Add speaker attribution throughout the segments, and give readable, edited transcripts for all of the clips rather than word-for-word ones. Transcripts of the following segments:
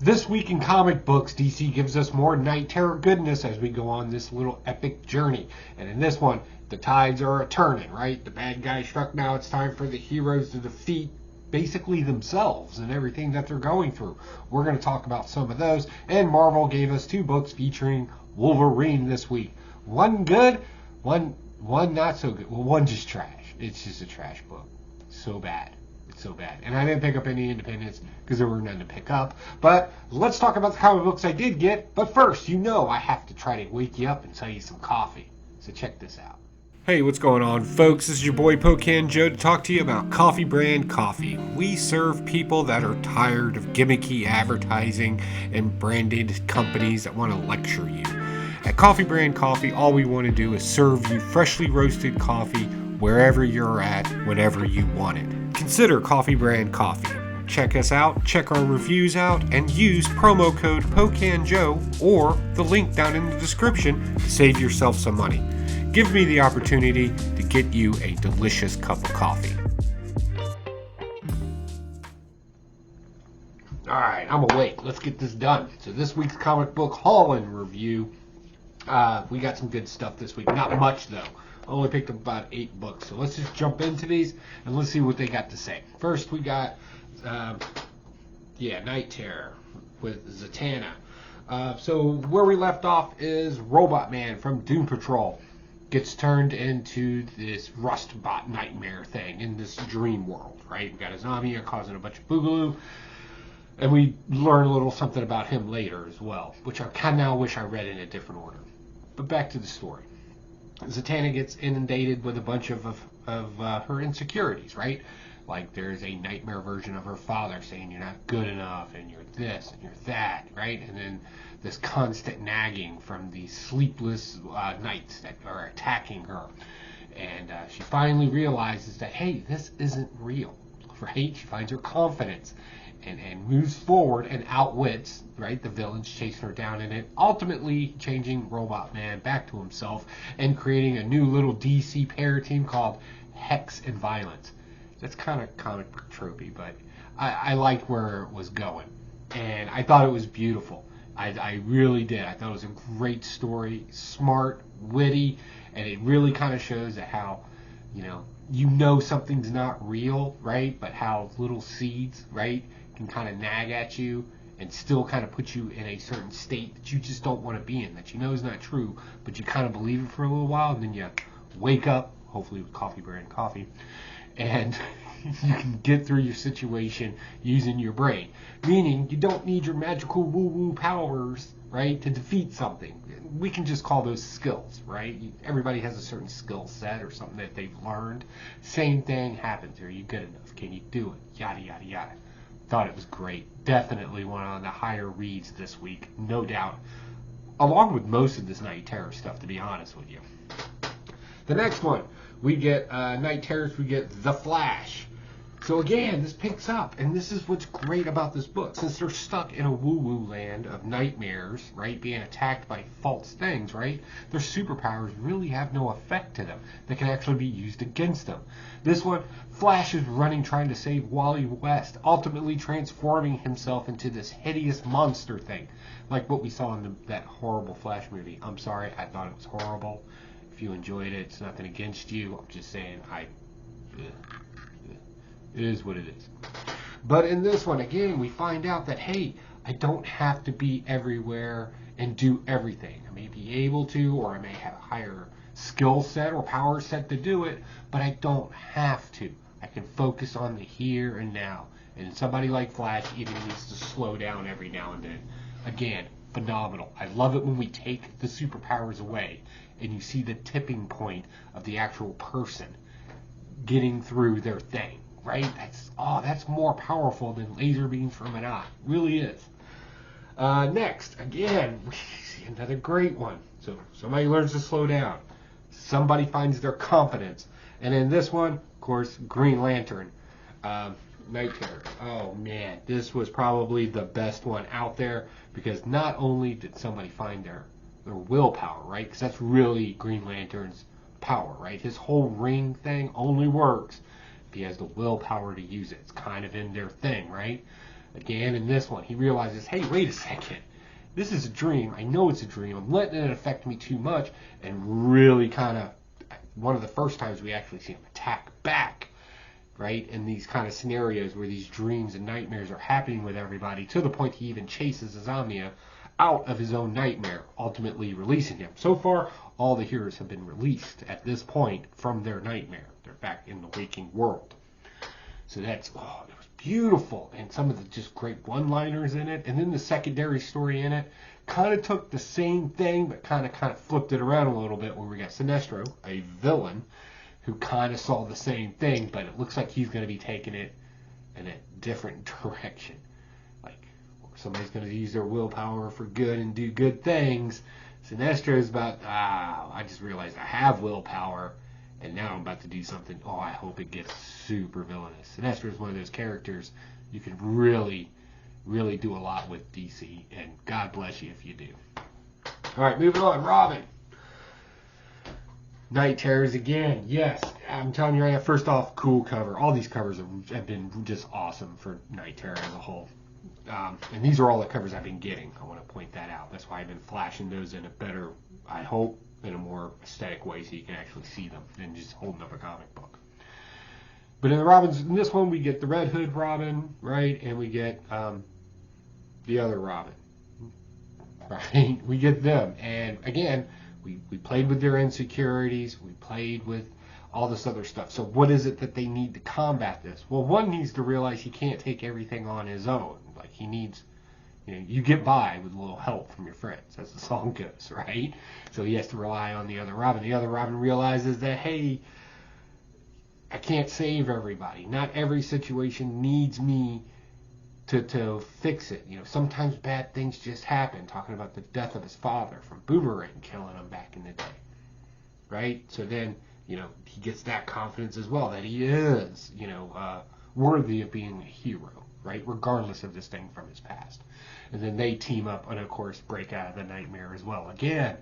Speaker 1: This week in comic books, DC gives us more Night Terror goodness as we go on this little epic journey. And in this one, the tides are a-turning, right? The bad guy struck. Now it's time for the heroes to defeat basically themselves and everything that they're going through. We're going to talk about some of those. And Marvel gave us 2 books featuring Wolverine this week. One good, one not so good. Well, one just trash. It's just a trash book. So bad. So bad. And I didn't pick up any independents because there were none to pick up. But let's talk about the comic books I did get. But first, I have to try to wake you up and sell you some coffee. So check this out. Hey, what's going on, folks? This is your boy Pocan Joe to talk to you about Coffee Brand Coffee. We serve people that are tired of gimmicky advertising and branded companies that want to lecture you. At Coffee Brand Coffee, all we want to do is serve you freshly roasted coffee wherever you're at, whenever you want it. Consider Coffee Brand Coffee. Check us out, check our reviews out, and use promo code POCANJOE or the link down in the description to save yourself some money. Give me the opportunity to get you a delicious cup of coffee. Alright, I'm awake. Let's get this done. So this week's comic book haul and review. We got some good stuff this week. Not much, though. I only picked up about 8 books. So let's just jump into these and let's see what they got to say. First, we got, Night Terror with Zatanna. So where we left off is Robot Man from Doom Patrol gets turned into this Rustbot nightmare thing in this dream world, right? We got a zombie causing a bunch of boogaloo. And we learn a little something about him later as well, which I kind of now wish I read in a different order. But back to the story. Zatanna gets inundated with a bunch of her insecurities, right? Like there's a nightmare version of her father saying you're not good enough and you're this and you're that, right? And then this constant nagging from these sleepless nights that are attacking her. And she finally realizes that, hey, this isn't real, right? She finds her confidence and moves forward and outwits, right, the villains chasing her down in it, ultimately changing Robot Man back to himself and creating a new little DC pair team called Hex and Violence. That's kind of comic book tropey, but I liked where it was going. And I thought it was beautiful. I really did. I thought it was a great story, smart, witty, and it really kind of shows that how, you know something's not real, right? But how little seeds, right, can kind of nag at you and still kind of put you in a certain state that you just don't want to be in, that you know is not true, but you kind of believe it for a little while, and then you wake up, hopefully with Coffee Brand Coffee, and you can get through your situation using your brain. Meaning you don't need your magical woo-woo powers, right, to defeat something. We can just call those skills, right? Everybody has a certain skill set or something that they've learned. Same thing happens. Are you good enough? Can you do it? Yada, yada, yada. Thought it was great. Definitely one of the higher reads this week, no doubt. Along with most of this Night Terror stuff, to be honest with you. The next one, we get Night Terrors, we get The Flash. So again, this picks up, and this is what's great about this book. Since they're stuck in a woo-woo land of nightmares, right, being attacked by false things, right, their superpowers really have no effect to them that can actually be used against them. This one, Flash is running trying to save Wally West, ultimately transforming himself into this hideous monster thing, like what we saw in that horrible Flash movie. I'm sorry, I thought it was horrible. If you enjoyed it, it's nothing against you. I'm just saying, it is what it is. But in this one, again, we find out that, hey, I don't have to be everywhere and do everything. I may be able to, or I may have a higher skill set or power set to do it, but I don't have to. I can focus on the here and now. And somebody like Flash even needs to slow down every now and then. Again, phenomenal. I love it when we take the superpowers away and you see the tipping point of the actual person getting through their thing. Right? That's more powerful than laser beams from an eye. Really is. Next, again, we see another great one. So somebody learns to slow down. Somebody finds their confidence. And in this one, of course, Green Lantern, Night Terror. Oh man, this was probably the best one out there because not only did somebody find their willpower, right? Because that's really Green Lantern's power, right? His whole ring thing only works if he has the willpower to use it. It's kind of in their thing, right? Again, in this one, he realizes, hey, wait a second. This is a dream. I know it's a dream. I'm letting it affect me too much, and really kind of, one of the first times we actually see him attack back, right? In these kind of scenarios where these dreams and nightmares are happening with everybody, to the point he even chases Azamnia out of his own nightmare, ultimately releasing him. So far, all the heroes have been released at this point from their nightmare. They're back in the waking world. So that's, oh, it was beautiful. And some of the just great one-liners in it. And then the secondary story in it kind of took the same thing, but kind of flipped it around a little bit, where we got Sinestro, a villain, who kind of saw the same thing, but it looks like he's going to be taking it in a different direction. Like, somebody's going to use their willpower for good and do good things. Sinestro's about, I just realized I have willpower, and now I'm about to do something. Oh, I hope it gets super villainous. Sinestro is one of those characters you can really, really do a lot with DC, and God bless you if you do. All right, moving on. Robin. Night Terrors again. Yes, I'm telling you right now, first off, cool cover. All these covers have been just awesome for Night Terror as a whole. And these are all the covers I've been getting. I want to point that out. That's why I've been flashing those in a better, I hope, in a more aesthetic way so you can actually see them than just holding up a comic book. But in the Robins, in this one, we get the Red Hood Robin, right? And we get the other Robin, right? We get them. And again, we played with their insecurities. We played with all this other stuff. So what is it that they need to combat this? Well, one needs to realize he can't take everything on his own. Like, he needs, you get by with a little help from your friends, as the song goes, right? So he has to rely on the other Robin. The other Robin realizes that, hey, I can't save everybody. Not every situation needs me to fix it. Sometimes bad things just happen. Talking about the death of his father from Boomerang killing him back in the day, right? So then, he gets that confidence as well that he is, worthy of being a hero, right? Regardless of this thing from his past. And then they team up and, of course, break out of the nightmare as well. Again,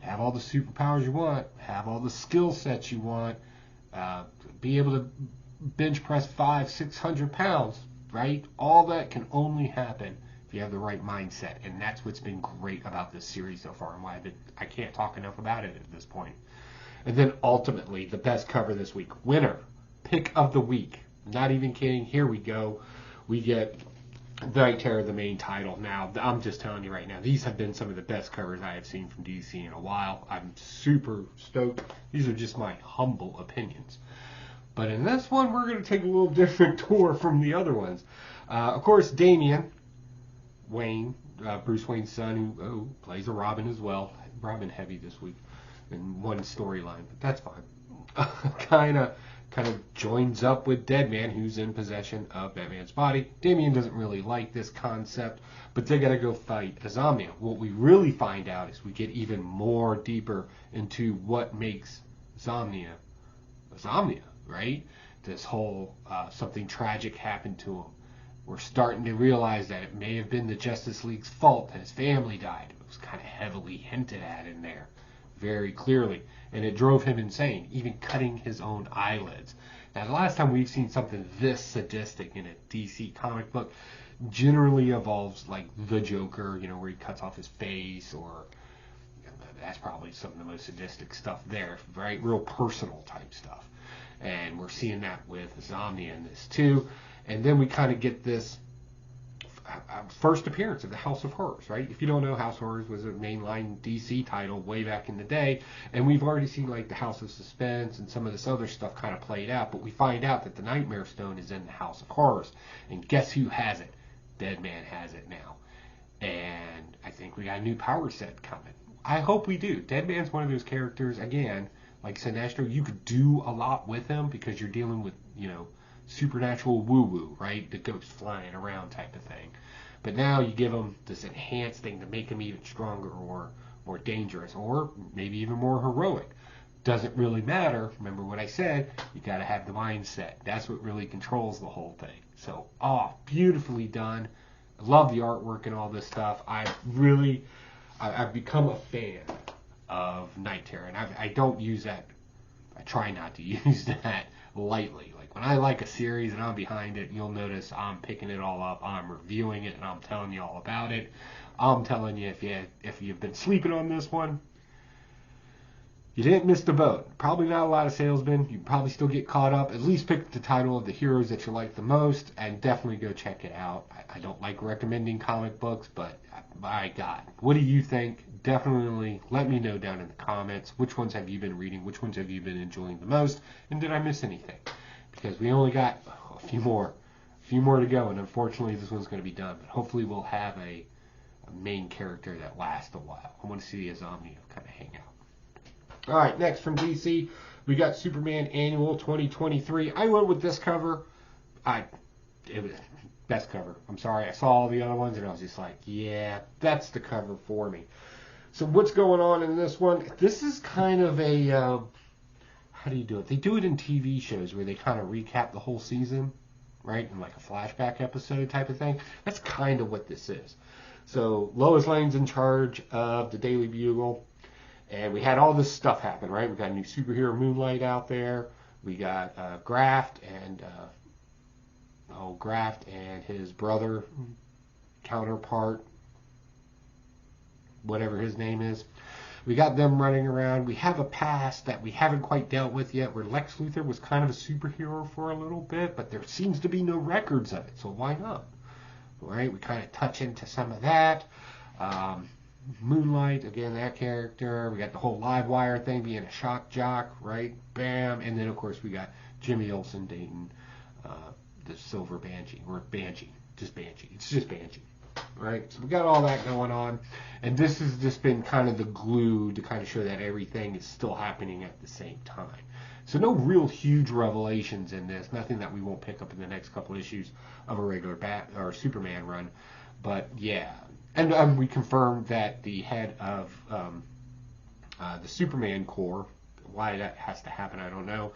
Speaker 1: have all the superpowers you want, have all the skill sets you want, be able to bench press 500-600 pounds, right? All that can only happen if you have the right mindset. And that's what's been great about this series so far, and why I can't talk enough about it at this point. And then ultimately, the best cover this week. Winner. Pick of the week. Not even kidding. Here we go. We get Night Terror, the main title. Now, I'm just telling you right now, these have been some of the best covers I have seen from DC in a while. I'm super stoked. These are just my humble opinions. But in this one, we're going to take a little different tour from the other ones. Of course, Damian Wayne, Bruce Wayne's son, who plays a Robin as well. Robin heavy this week in one storyline, but that's fine. kind of joins up with Deadman, who's in possession of Batman's body. Damian doesn't really like this concept, but they got to go fight Azamnia. What we really find out is we get even more deeper into what makes Azamnia, right? This whole something tragic happened to him. We're starting to realize that it may have been the Justice League's fault that his family died. It was kind of heavily hinted at in there, very clearly. And it drove him insane, even cutting his own eyelids. Now, the last time we've seen something this sadistic in a DC comic book generally involves, like, the Joker, where he cuts off his face, or that's probably some of the most sadistic stuff there, right? Real personal type stuff. And we're seeing that with Azamnia in this too. And then we kind of get this first appearance of the House of Horrors, right? If you don't know, House of Horrors was a mainline DC title way back in the day, and we've already seen like the House of Suspense and some of this other stuff kind of played out, but we find out that the Nightmare Stone is in the House of Horrors, and guess who has it? Deadman has it now. And I think we got a new power set coming. I hope we do. Deadman's one of those characters, again, like Sinestro, you could do a lot with him because you're dealing with, supernatural woo-woo, right? The ghost flying around type of thing. But now you give him this enhanced thing to make him even stronger or more dangerous or maybe even more heroic. Doesn't really matter. Remember what I said, you got to have the mindset. That's what really controls the whole thing. So, beautifully done. I love the artwork and all this stuff. I've become a fan of Night Terror, and I don't use that. I try not to use that lightly. Like when I like a series and I'm behind it, you'll notice I'm picking it all up, I'm reviewing it, and I'm telling you all about it. I'm telling you, if you've been sleeping on this one, you didn't miss the boat. Probably not a lot of salesmen. You probably still get caught up. At least pick the title of the heroes that you like the most, and definitely go check it out. I don't like recommending comic books, but my God, what do you think? Definitely let me know down in the comments. Which ones have you been reading? Which ones have you been enjoying the most? And did I miss anything? Because we only got a few more to go, and unfortunately this one's going to be done. But hopefully we'll have a main character that lasts a while. I want to see Insomnia kind of hang out. All right, next from DC, we got Superman Annual 2023. I went with this cover. It was best cover. I'm sorry, I saw all the other ones and I was just like, yeah, that's the cover for me. So what's going on in this one? This is kind of a how do you do it? They do it in TV shows where they kind of recap the whole season, right? In like a flashback episode type of thing. That's kind of what this is. So Lois Lane's in charge of the Daily Bugle. And we had all this stuff happen, right? We got a new superhero Moonlight out there. We got Graft and his brother counterpart, whatever his name is. We got them running around. We have a past that we haven't quite dealt with yet, where Lex Luthor was kind of a superhero for a little bit, but there seems to be no records of it, so why not? Right? We kind of touch into some of that. Moonlight, again, that character. We got the whole Livewire thing being a shock jock, right? Bam. And then, of course, we got Jimmy Olsen dating the Silver Banshee. Or Banshee. Just Banshee. It's just Banshee. Right? So we got all that going on. And this has just been kind of the glue to kind of show that everything is still happening at the same time. So no real huge revelations in this. Nothing that we won't pick up in the next couple issues of a regular Superman run. But, yeah. And we confirmed that the head of the Superman Corps, why that has to happen, I don't know.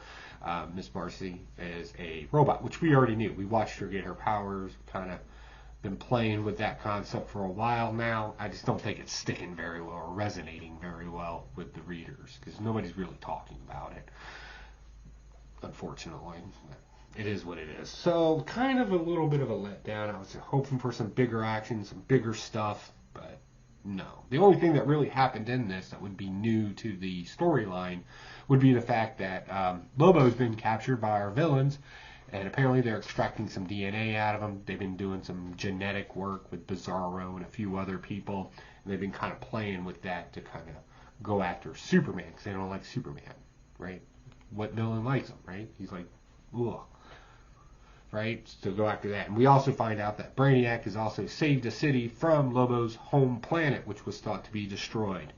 Speaker 1: Miss Marcy is a robot, which we already knew. We watched her get her powers, kind of been playing with that concept for a while now. I just don't think it's sticking very well or resonating very well with the readers because nobody's really talking about it, unfortunately. It is what it is. So, kind of a little bit of a letdown. I was hoping for some bigger action, some bigger stuff, but no. The only thing that really happened in this that would be new to the storyline would be the fact that Lobo's been captured by our villains, and apparently they're extracting some DNA out of him. They've been doing some genetic work with Bizarro and a few other people, and they've been kind of playing with that to kind of go after Superman, because they don't like Superman, right? What villain likes him, right? He's like, ugh. Right, so go after that. And we also find out that Brainiac has also saved a city from Lobo's home planet, which was thought to be destroyed.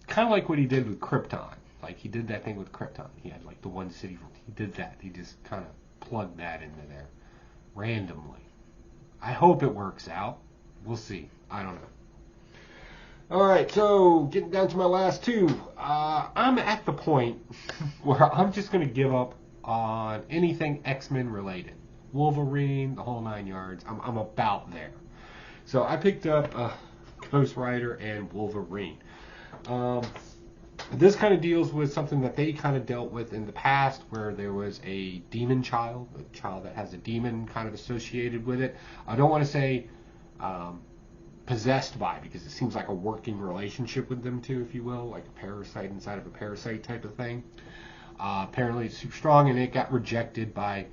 Speaker 1: Kind of like what he did with Krypton. Like, he did that thing with Krypton. He had, like, the one city. He did that. He just kind of plugged that into there randomly. I hope it works out. We'll see. I don't know. All right, so getting down to my last two. I'm at the point where I'm just going to give up on anything X-Men related. Wolverine, the whole 9 yards. I'm about there. So I picked up Ghost Rider and Wolverine. This kind of deals with something that they kind of dealt with in the past, where there was a demon child, a child that has a demon kind of associated with it. I don't want to say possessed by, because it seems like a working relationship with them too, if you will, like a parasite inside of a parasite type of thing. Apparently it's super strong, and it got rejected by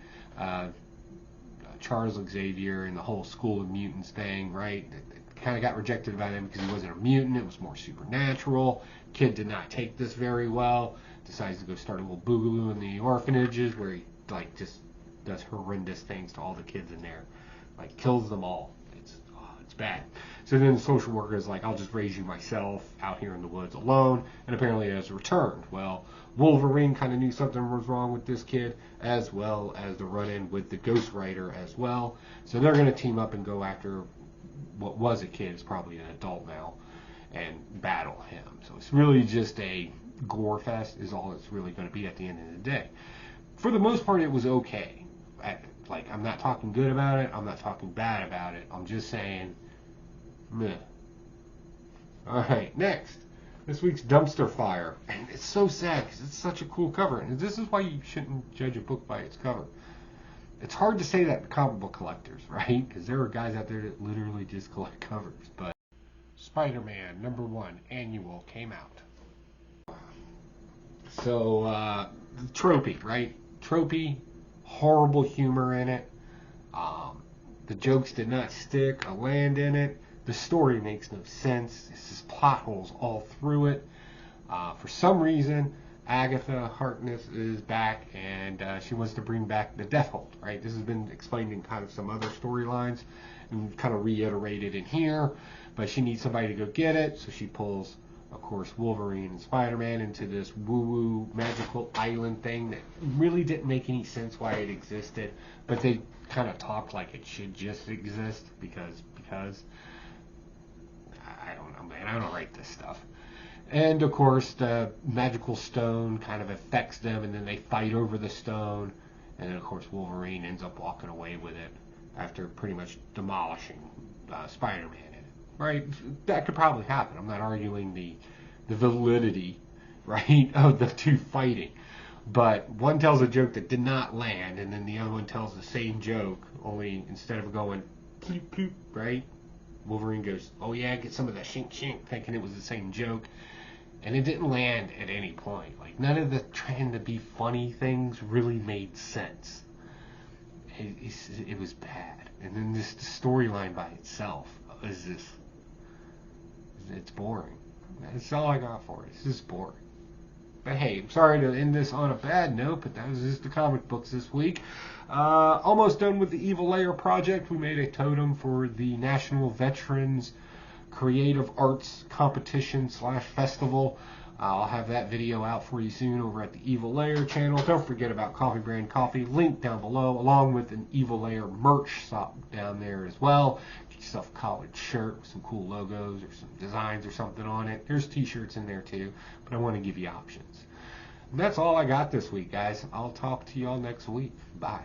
Speaker 1: Charles Xavier and the whole School of Mutants thing, right? It kind of got rejected by them because he wasn't a mutant. It was more supernatural. Kid did not take this very well. Decides to go start a little boogaloo in the orphanages where he like just does horrendous things to all the kids in there, like kills them all. It's bad. So then the social worker is like, I'll just raise you myself out here in the woods alone, and apparently it has returned. Well, Wolverine kind of knew something was wrong with this kid, as well as the run-in with the Ghost Rider as well. So they're going to team up and go after what was a kid, is probably an adult now, and battle him. So it's really just a gore fest is all it's really going to be at the end of the day. For the most part, it was okay. Like, I'm not talking good about it. I'm not talking bad about it. I'm just saying, meh. All right, next. This week's Dumpster Fire. And it's so sad because it's such a cool cover. And this is why you shouldn't judge a book by its cover. It's hard to say that to comic book collectors, right? Because there are guys out there that literally just collect covers. But Spider-Man #1 annual came out. So, tropey, right? Tropey, horrible humor in it. The jokes did not stick, a land in it. The story makes no sense. It's just plot holes all through it. For some reason, Agatha Harkness is back, and she wants to bring back the Deathhold, right? This has been explained in kind of some other storylines and kind of reiterated in here, but she needs somebody to go get it, so she pulls, of course, Wolverine and Spider-Man into this woo-woo magical island thing that really didn't make any sense why it existed, but they kind of talk like it should just exist because I don't know, man. I don't write this stuff. And of course, the magical stone kind of affects them, and then they fight over the stone. And then, of course, Wolverine ends up walking away with it after pretty much demolishing Spider-Man in it. Right? That could probably happen. I'm not arguing the validity, right, of the two fighting. But one tells a joke that did not land, and then the other one tells the same joke, only instead of going bloop, bloop, right? Wolverine goes, oh yeah, get some of that shink shink, thinking it was the same joke. And it didn't land at any point. Like, none of the trying to be funny things really made sense. It was bad. And then this storyline by itself is just, it's boring. That's all I got for it. It's just boring. But hey, I'm sorry to end this on a bad note, but that was just the comic books this week. Almost done with the Evil Layer project. We made a totem for the National Veterans Creative Arts Competition / Festival. I'll have that video out for you soon over at the Evil Layer channel. Don't forget about Coffee Brand Coffee, link down below, along with an Evil Layer merch shop down there as well. Get yourself a collared shirt with some cool logos or some designs or something on it. There's t-shirts in there too, but I want to give you options. And that's all I got this week, guys. I'll talk to y'all next week. Bye.